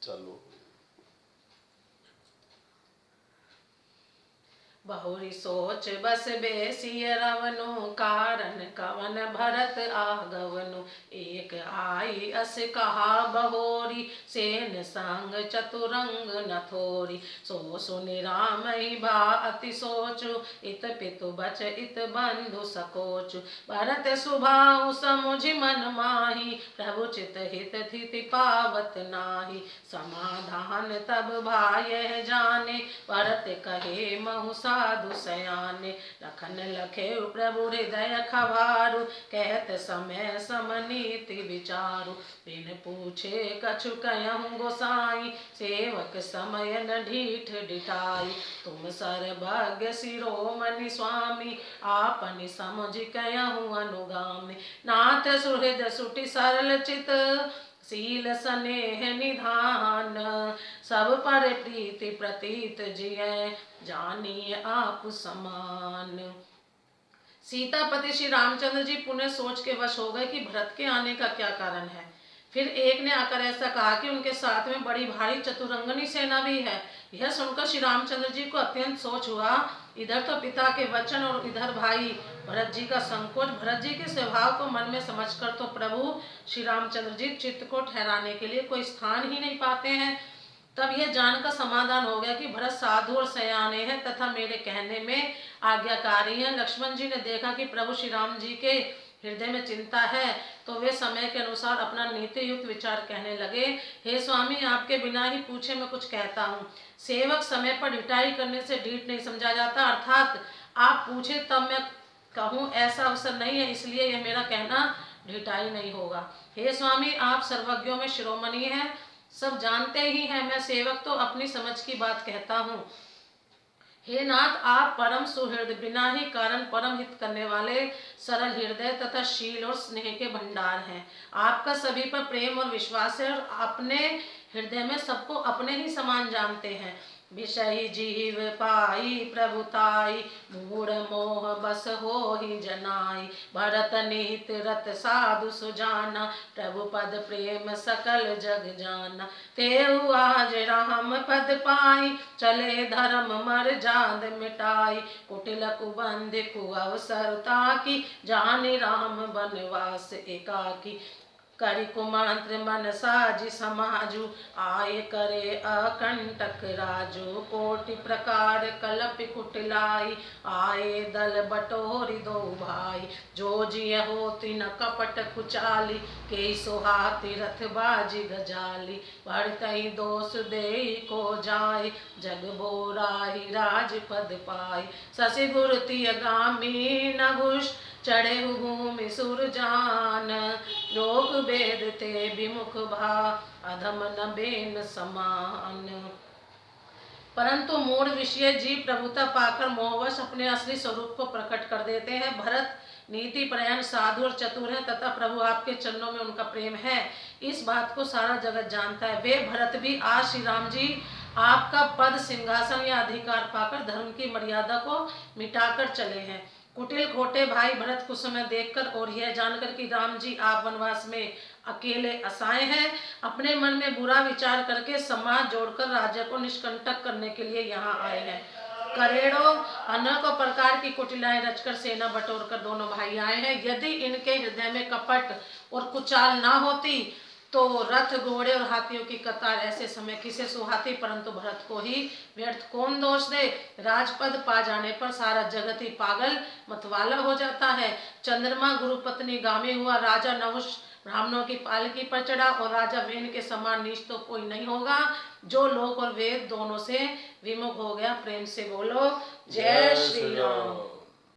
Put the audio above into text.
चलो। बहुरी सोच बस बेसिय रवनु, कारण कवन भरत आगवनु। एक आई अस कहा बहोरी, सेन संग चतुरंग न थोरी। सो सुनि राम ही बा अति सोचु, इत पितु बच इत बंधु सकोचु। भरत सुभाउ समुझि मन माही, प्रभु चित हित थिति पावत नाही। समाधान तब भाय जाने, भरत कहे महु साधु सयाने। लखन लखे प्रभु हृदय खबारु, कहत समय समनीति विचारु। बिन पूछे कछु कयहु गोसाई, सेवक समय न ढीठ डिठाई। तुम सर्वज्ञ शिरोमणि स्वामी, आपनि समझ कयहु अनुगामी। नाथ सुहृद सुटि सरल चित, शील स्नेह निधान। सब पर प्रीति प्रतीत जिय, जानिए आप समान। सीतापति श्री रामचंद्र जी पुनः सोच के वश हो गए कि भरत के आने का क्या कारण है। फिर एक ने आकर ऐसा कहा कि उनके साथ में बड़ी भारी चतुरंगनी सेना भी है। यह सुनकर श्री रामचंद्र जी को अत्यंत सोच हुआ। इधर तो पिता के वचन और इधर भाई भरत जी का संकोच। भरत जी के स्वभाव को मन में समझकर तो प्रभु श्री रामचंद्र जी चित्त को ठहराने के लिए कोई स्थान ही नहीं पाते हैं। तब यह जानकर समाधान हो गया कि भरत साधु और सयाने हैं तथा मेरे कहने में आज्ञाकारी हैं। लक्ष्मण जी ने देखा कि प्रभु श्री राम जी के हृदय में चिंता है, तो वे समय के अनुसार अपना नीति युक्त विचार कहने लगे। हे स्वामी, आपके बिना ही पूछे मैं कुछ कहता हूँ। सेवक समय पर ढिठाई करने से ढीठ नहीं समझा जाता, अर्थात आप पूछे तब मैं कहूँ ऐसा अवसर नहीं है, इसलिए यह मेरा कहना ढिठाई नहीं होगा। हे स्वामी, आप सर्वज्ञों में शिरोमणि हैं, सब जानते ही हैं। मैं सेवक तो अपनी समझ की बात कहता हूँ। हे नाथ, आप परम सुहृद, बिना ही कारण परम हित करने वाले, सरल हृदय तथा शील और स्नेह के भंडार हैं। आपका सभी पर प्रेम और विश्वास है और अपने हृदय में सबको अपने ही समान जानते हैं। विषयी जीव पाई प्रभुताई, मूढ़ मोह बस हो ही जनाई। भरत नीत रत साधु सुजाना, प्रभु पद प्रेम सकल जग जाना। तेहु आज राम पद पाई, चले धर्म मर जाद मिटाई। कुटिल कुबंध कुअवसर ताकी, जानि राम बनवास एकाकी। करि कुमंत्र मन साजि समाजु, आय करे अकंटक राजु। कोटि प्रकार कलपि कुटिलाई, आए दल बटोरि दो भाई। जो जिय होति न कपट कुचाली, के सुहाति रथ बाजी गजाली। बढ़तहि दोष देई को जाय, जग बोराहि राजपद पाई। शशि गुरति अगामी नभुष, चढ़े भूमि सुरजान। लोक वेद ते विमुख भा, अधम न बेन समान। परंतु मूढ़ विषय जीव प्रभुता पाकर मोहवश अपने असली स्वरूप को प्रकट कर देते हैं। भरत नीति परायण साधु और चतुर है तथा प्रभु आपके चरणों में उनका प्रेम है, इस बात को सारा जगत जानता है। वे भरत भी आज श्री राम जी आपका पद सिंहासन या अधिकार पाकर धर्म की मर्यादा को मिटाकर चले हैं। कुटिल खोटे भाई भरत कुछ समय देखकर और यह जानकर कि राम जी आप वनवास में अकेले असहाय हैं, अपने मन में बुरा विचार करके समाज जोड़कर राज्य को निष्कंटक करने के लिए यहाँ आए हैं। करोड़ों अनेकों प्रकार की कुटिलाएं रचकर सेना बटोर कर दोनों भाई आए हैं। यदि इनके हृदय में कपट और कुचाल ना होती तो रथ घोड़े और हाथियों की कतार ऐसे समय किसे सुहाती, परंतु भरत को ही व्यर्थ कौन दोष दे। राजपद पा जाने पर सारा जगत ही पागल मतवाला हो जाता है। चंद्रमा गुरुपत्नी गामी हुआ, राजा नहुष ब्राह्मणों की पालकी पर चढ़ा और राजा वेन के समान नीच तो कोई नहीं होगा जो लोक और वेद दोनों से विमुख हो गया। प्रेम से बोलो जय श्री राम।